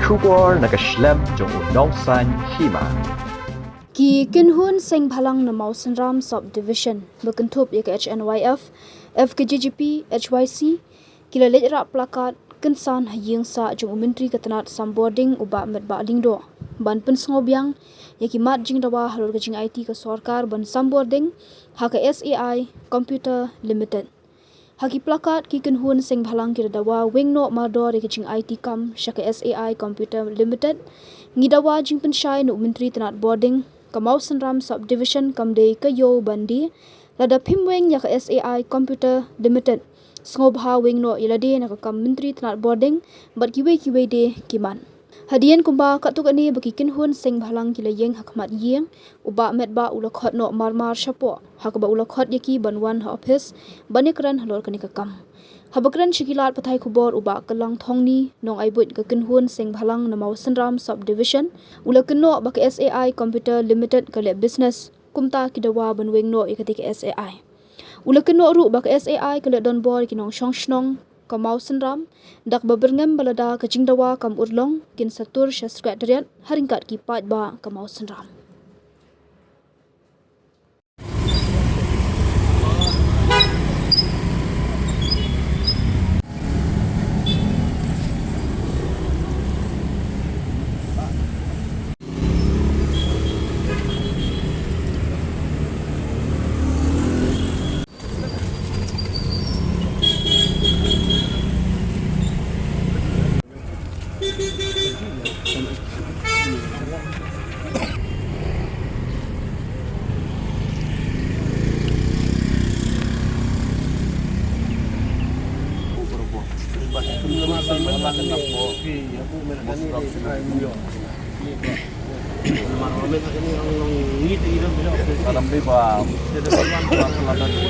Shubor nakaslem jong Nong Hima. Ki kinhun Sengbhalang na Mawsynram subdivision berkentup ya ke HNYF, FKGGP, HYC, kilalit rak Plakad kensan Ïing sa jong Menteri Ketenat Sambording ubak Metbah lingdo. Ban pensngobyang ya ki mat jing dawa halur kejing IT ke sorkar ban Sambording hak SAI Computer Limited. Haki Plakad ki kinhun Sengbhalang kira dawa wing no mador ya kejing IT kam syaka SAI Computer Limited ngidawa jing pensyai no Menteri Tenat Boarding ke Mawsynram subdivision kamdei ke yo bandi lada pimweng ya ke SAI Computer Limited ngobha wing no ilade na kam Menteri Tenat Boarding bat kiwe de kiman hadian kumba katuk ani bagi kinhun Sengbhalang kila Ïing Hakhmat Ïing uba Metbah ulakhot no marmar syapo hakba ulakhot yaki banwan ha office banikran halor kani kam habakran shikilat pathai khubor uba kelang thongni nong aibut ke kinhun Sengbhalang na Mawsynram subdivision ula kenno bak SAI Computer Limited kale business kumta kidawa banweng no ikati ke SAI ula kenno ru bak SAI kale don bor kinong shongshnong ke Mawsynram dak baberngam balada ke jingdawa kam urlong kin satur sekretariat haringkat ki ba ke Mawsynram. Dalam bebas, jadi orang masalah tadi.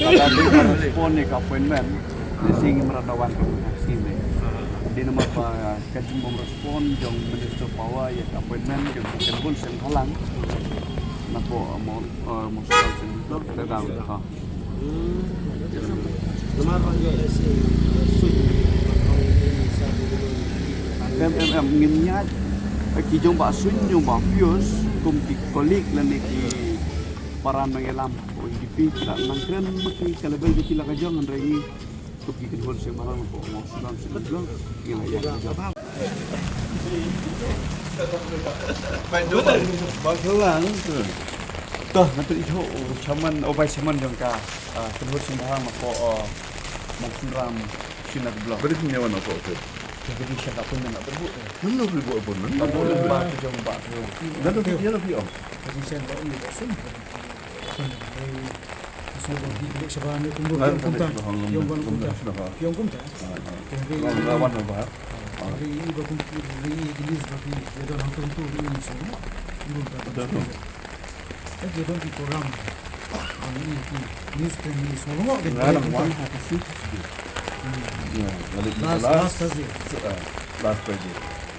Kalau respon ni appointment, sing meratakan sini. Di nama apa kajian respon jong minister power ya appointment jong kajian Sengbhalang. Napo mau soal sentuh sedang ha. Nginnya kijong ba sun yung ba views kum ki kolik lan ki paran mengelam ODP tidak nangkren maki kalabel di kila kajong ngai kum ki kinhol Sengbhalang po mo sunan sedang ngila ya jawab Bangkelang toh nanti itu caman obai caman jong ka kinhol Sengbhalang po Mawsynram sinar blog Beri punya mana kau tu? jadi siapa pun nak berbuk Mana boleh buat pun? tak boleh buat jom buat Lalu dia lebih om. jadi saya tak boleh tak sun sun di balik sebahan itu tunggu Lalu kumta yang yang kumta yang kumta Lawan apa? hari ini baru hari ini jenis tapi dia dah nonton tu ini semua belum dapat jadi dia di kolam ini news semua Dalam one hati sih. Ya, lalu last saja last pagi.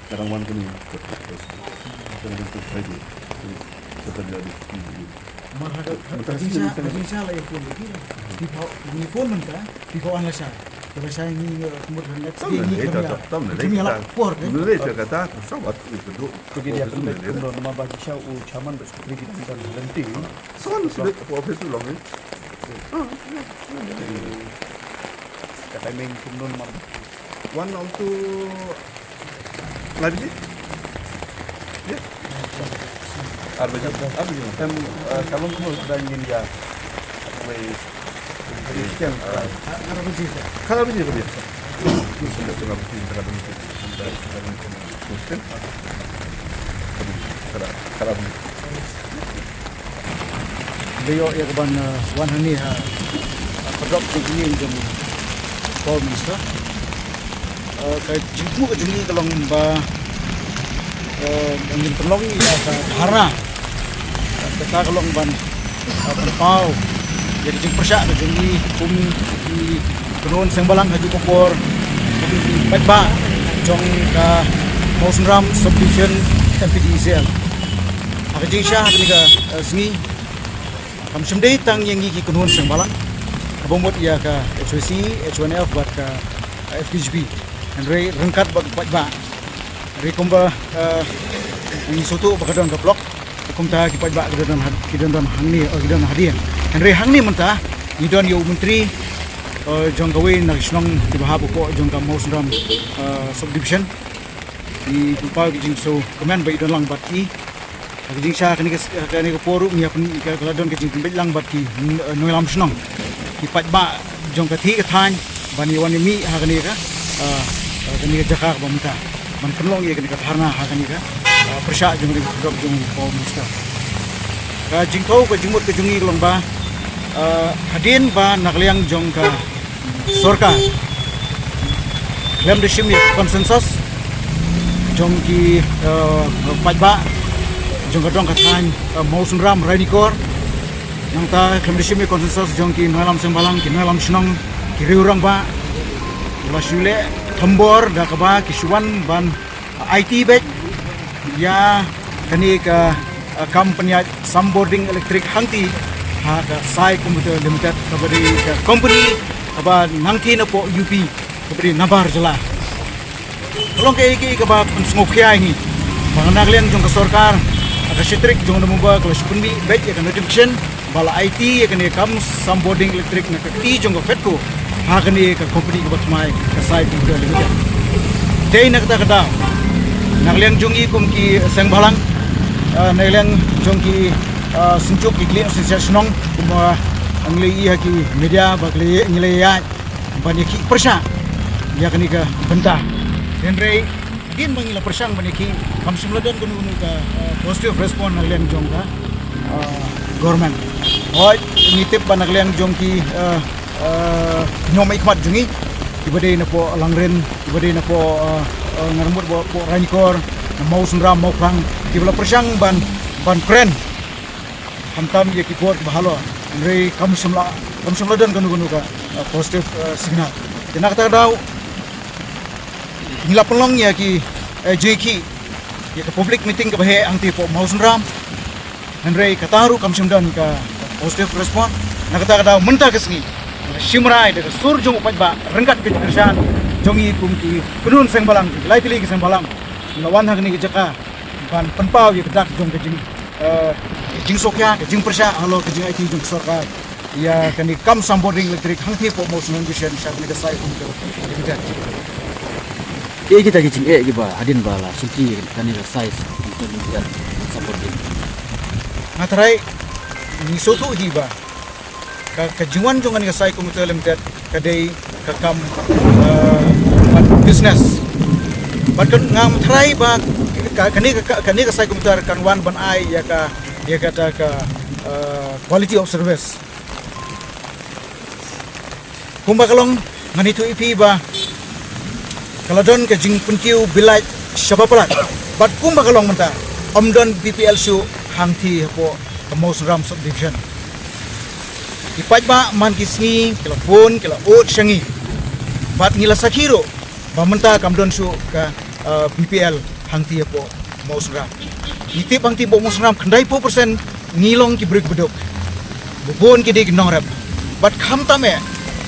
Sekarang one kini terus. Sekarang itu pagi. Terjadi. marhaba bisa lah iPhone lagi di phone mentah di phone lah saya kalau saya ni kemudian next day ni kami lapor kan Mereka kata pesawat itu duduk. jadi dia kemudian nama bagi saya caman bersekali kita dan berhenti Soal sudah office tu lagi. kata main kemudian mar One untuk lagi. Ya. Arbanya. kalau kamu sudah ingin ya Christian Kalau begini tu biasa. Sudah tengah begini tengah begini. Kristen. Kalau begini. beliau ya kawan wan hani ha produk ini jam call minister kai jipu ke juni kalau ba ingin tolong ya hara kita kalau ban berpau jadi jing persyak ke juni bumi di Kenun Sengbhalang haji kopor di Metbah jong ka Mawsynram subdivision MPDZL jing syah ni ka sini kam semdei tang yang gi Kenun Sengbhalang bomot ia ka HYC H1F buat ka FKGP and rengkat buat Metbah Rekomba ni soto bakadon ka blok kumta ki pajba kidon hangni kidon hadian Henry hangni menta idon yo menteri jong gawe na snong di bahab ko jong ka Mawsynram subdivision di tupa jing so kemen ba idon lang batki jing sha kani ka poru mi apun ka ladon ka jing timbet lang batki noilam snong ki pajba jong ka thi ka than bani wani mi ha kani ka kani ka jakak ba menta man kenlong ye kani ka tharna ha kani ka persya jong ri gop jong ko musta ka jing thau ka jingmut ka jungi long ba hadin ba nakliang jong ka sorka lem de shim ye konsensus jong ki pajba jong ka dong ka than Mawsynram radikor yang ta lem de shim ye konsensus jong ki nalam Sengbhalang ki nalam snong ki riurang ba la shule thambor da ka ba ki shuan ban IT bet ya kani ka company Sunboarding electric hangti ha ka sai computer limited kabari ka company aba nangki na po UP kabari nabar jala tolong ke iki ka ba ngokya ini mangnaglen jong ka sarkar ka sitrik jong mo ba kelas punbi bet ya kan notification bala IT ya kan kam Sunboarding electric na ka ti jong ka fetko ha kani ka company ka batmai ka sai computer limited dei na kata nagliang jungi kum ki Sengbhalang nagliang jongki sunjuk ikli association kum angli ki media bakli ngile ya bani ki persya ya kani ka benta denre din bangila persang bani ki kam simladan kunu ka positive response nagliang jongka government oi nitip ba nagliang jongki nyom ikmat jungi ibadai na po langren ibadai na po ngarmut po ranikor Mawsynram Khraiñ kibla persang ban Khraiñ hamtam ye kipot bahalo rei kam simla dan kanu ka positive signal tenak ta daw ngila pelong ya ki JK ya ke public meeting ka bahe angti po Mawsynram rei kataru kam simdan ka positive response nakata daw menta kesni simrai de sur jong pajba rengkat ke kerjaan jongi kumki kunun Sengbhalang lai tili ke Sengbhalang lawan hagni ke jaka ban penpau ye kedak jong ke jing sokya ke jing persya halo ke jing IT jong sarkar ya kani kam Sunboarding electric hangthi po Mawsynram vision sak ni desai kumke kita kita ke jing ke ba hadin bala sulti kani ka size untuk kita Sunboarding ngatarai ni sotu di ba ka jingwan jongan ka sai computer limited kadai ka kam business but kan ngam try ba kani ka sai computer kan wan ban ai ya kata ka quality of service kumba kalong ngani tu ipi ba kaladon ka jing punkiu bilai shabapalat but kumba kalong menta omdon BPL su hangthi po Mawsynram subdivision ipajba man kisni telefon kila ot shangi bat ngila sakiro bamenta kamdon su ka BPL hangti po Mawsynram itip hangti po Mawsynram khandai po persen ngilong ki break bedok bubon ki dik nongrap bat kham tame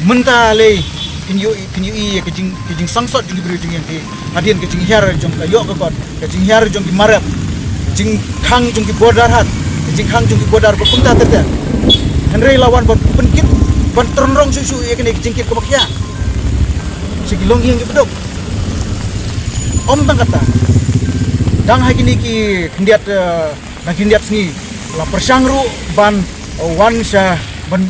menta le kinyu i ke jing sangsot jing bri jing yanti adien ke jing hyar jong ka yok ka kot ke jing hyar jong ki marap jing khang jong ki bodar hat jing khang jong ki bodar ko kumta tete Henry lawan ban penkit ban ternrong susu ya kini jingkit ke bakya sigilong yang bedok om tang kata dang hai kini ki kendiat nang kendiat sni la persangru ban wan sha ban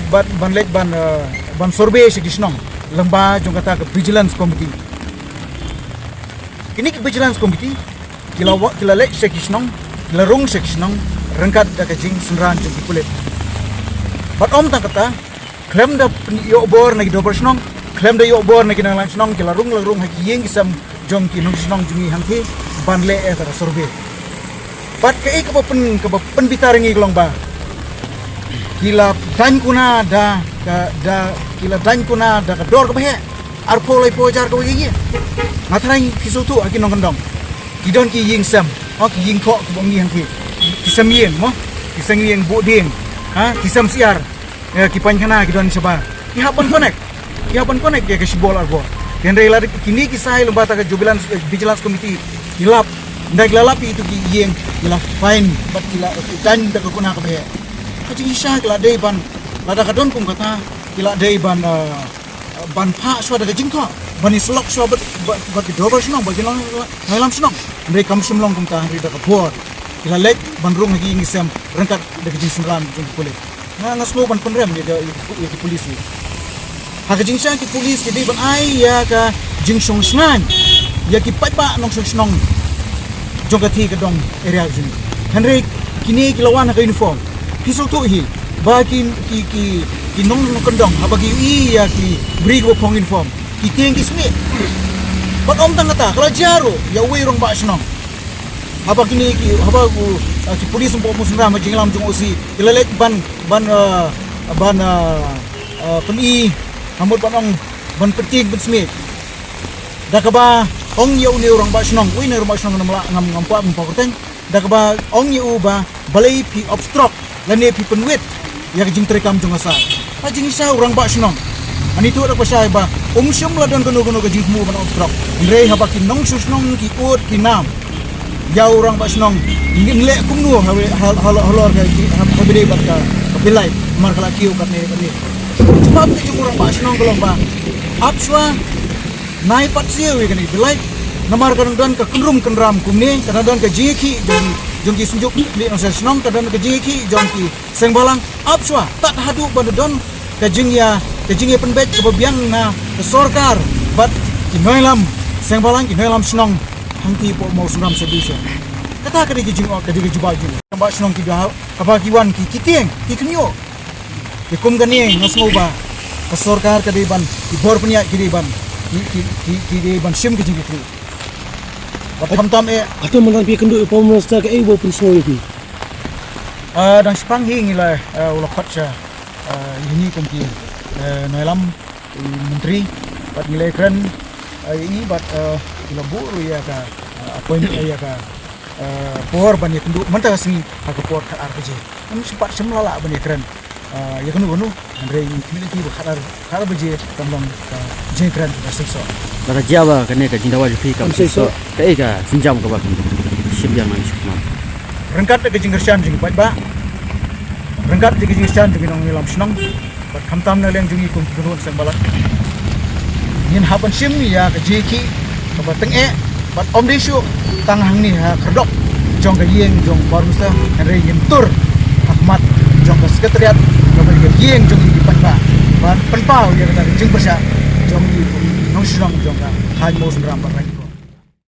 let ban survey sigisnong lemba jong kata ke vigilance committee kini ke vigilance committee kila let sigisnong kila rong sigisnong rengkat da ke jing sunran jong kulit bat om tang kata klaim da yo bor na gido bersnong klaim da yo bor na kinang lang snong kila rung haki Ïing isam jong ki nong snong jungi hangki ban le e tara sorbe bat ke ik ba pen bitaringi glong ba kila dan kuna da kila dan kuna da ka dor ka bahe arpo lai po jar ka wi ngatrang kisutu aki nong kendong kidon ki Ïing sam ki Ïing kho ki bongi hangki kisam Ïing mo kisang Ïing bu ding ha kisam siar kipan kana kidon saba kihapan connect ya ke sibol arbo dan rela kini kisah lembata ke vigilance committee hilap ndai lalapi itu ki Ïing ila fine bat ila dan da kuna ka be kajing isha kila dei ban lada kadon kum kata kila dei ban ban pha so da kajing tho ban islok so bat ki dober snong ba jilang ngalam snong ndai kam simlong kum ta ri da ka bor kila lek ban rung lagi ngisam rengkat da kajing sengram jung kulit ngas mo ban penrem ya polisi hakajing sha ki polis ki dei ban ai ya ka jing song snan ya ki pa nong snong jong kati ke dong area jun Henry kini kilawan ka uniform pisau tu hi ba ki nong kendong ha bagi ya ki beri ko pong uniform ki tieng ki smith pat om tang kata kalau jaro ya we rong ba snong ha bagi ni ki ha ba ku ki polis mo Mawsynram jinglam jong osi kilalek ban peni hamut banong ban peting ban smith dah kaba ong yau ni orang ba snong ui ni rumah snong ngam pa Khraiñ dak ba ong yau ba balai pi obstruct lane pi penwit ya jing terekam jong asa jing isa orang ba snong ani tu dak pasai ba syum la don gono ka jing mu ban obstruct rei ha ba ki nong snong ki ut ki nam ya orang ba snong ngin le kum nu halor ka ha bede ba ka bilai mar kala kiu ka ne sebab ke jing orang ba snong golong ba apswa nai pat siu kan bilai namar kadang ka kenrum kenram kumni kadang ka jiki jong ki sunjuk li no senong kadang ka jiki jong ki Sengbhalang apswa tak hadu bandon ka jingya penbet ke biang na ke sorkar bat ki noilam Sengbhalang ki noilam snong hangti po Mawsynram solution kata ka di jing ka di jubaju ba snong ki ga ka kiwan ki kitieng ki knyo ki kum gani ngasmo ba ke sorkar ka di ban ki bor punya ki di ban ki ban sim ke jingitri bat tam atau mengang pi kendu pemerintah ke ibu prismo itu dan sepang hingila ulah khatsa ini komki noilam menteri bat nilai keren ini bat ila buru ya ka appointment ya ka por ban ya kendu mentah sini ka por ka RPG ini sempat semlala ban ya keren ya kenu Andre community khar baje tamlong jengkran asingso lara jawa kane ka jindawa fi kam so ka eka sinjam ka ba simjang man Hakhmat rengkat ke jinggersan jing ba rengkat ke jinggersan jing nong nilam snong bat khamtam na leng jing kum kunun Sengbhalang yin haban sim ya ka jeki ka ba teng bat om desu tang hang ni ha kherdok jong ka Ïing jong barmusta Andre yin tur Hakhmat jong ka sekretariat ka ba Ïing jong di Metbah ban penpau ya ka jing besar jong di Nong jong ka Mawsynram